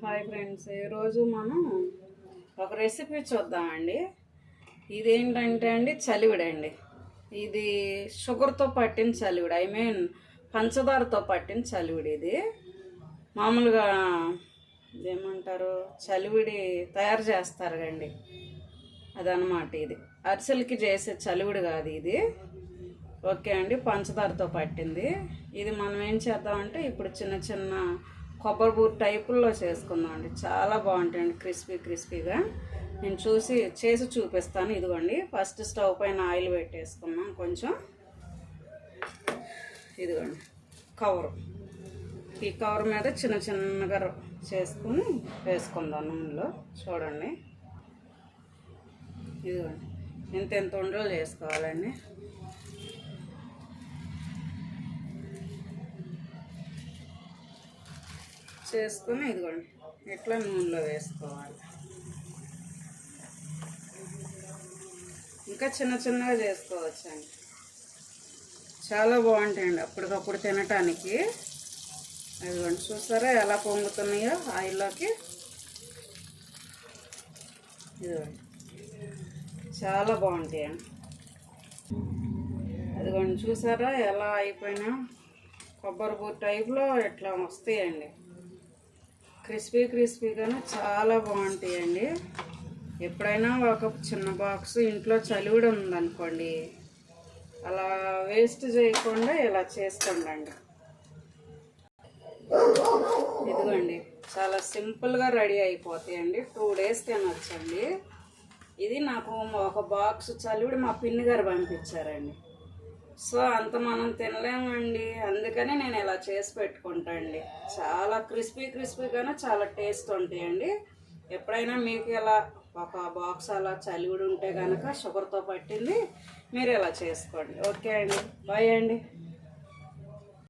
Hi friends, ఈరోజు మనం ఒక రెసిపీ చూద్దామండి. ఇదేంటంటే అండి చలివిడి అండి. ఇది షుగర్తో పట్టిన చలివిడి, పంచదారతో పట్టిన చలివిడి. ఇది మామూలుగా ఏమంటారు, చలివిడి తయారు చేస్తారు కండి, అదనమాట. ఇది అరిసెలకి చేసే చలివిడి కాదు ఇది. ఓకే అండి, పంచదారతో పట్టింది. ఇది మనం ఏం చేద్దామంటే ఇప్పుడు చిన్న చిన్న కొబ్బరి బూర టైపుల్లో చేసుకుందాం అండి. చాలా బాగుంటాయండి, క్రిస్పీగా. నేను చేసి చూపిస్తాను. ఇదిగోండి, ఫస్ట్ స్టవ్ పైన ఆయిల్ పెట్టేసుకున్నాం కొంచెం. ఇదిగోండి కవరు, ఈ కవర్ మీద చిన్న చిన్నగా చేసుకుని వేసుకుందాం నూనెలో. చూడండి, ఇదిగోండి ఎంత ఉండలు చేసుకోవాలండి. చేసుకుని ఇదిగోండి ఇట్లా నూనెలో వేసుకోవాలి. ఇంకా చిన్నగా చేసుకోవచ్చండి, చాలా బాగుంటాయండి అప్పటికప్పుడు తినటానికి. ఇదిగోండి చూసారా ఎలా పొంగుతున్నాయో ఆయిల్లోకి. ఇదిగోండి చాలా బాగుంటాయండి. అదిగోండి చూసారా ఎలా అయిపోయినా, కొబ్బరి బూర టైప్లో ఇట్లా వస్తాయండి. క్రిస్పీగానే చాలా బాగుంటాయండి. ఎప్పుడైనా ఒక చిన్న బాక్స్ ఇంట్లో చలివిడి ఉందనుకోండి, అలా వేస్ట్ చేయకుండా ఇలా చేసుకోండి. ఇదిగోండి చాలా సింపుల్గా రెడీ అయిపోతాయండి. 2 days తినొచ్చండి. ఇది నాకు ఒక బాక్స్ చలివిడి మా పిన్ని గారు పంపించారండి. సో అంత మనం తినలేమండి, అందుకని నేను ఇలా చేసి పెట్టుకుంటా అండి. చాలా క్రిస్పీగానే చాలా టేస్ట్ ఉంటాయండి. ఎప్పుడైనా మీకు ఇలా ఒక బాక్స్ అలా చలివిడి ఉంటే కనుక షుగర్తో పట్టింది, మీరు ఇలా చేసుకోండి. ఓకే అండి, బాయ్ అండి.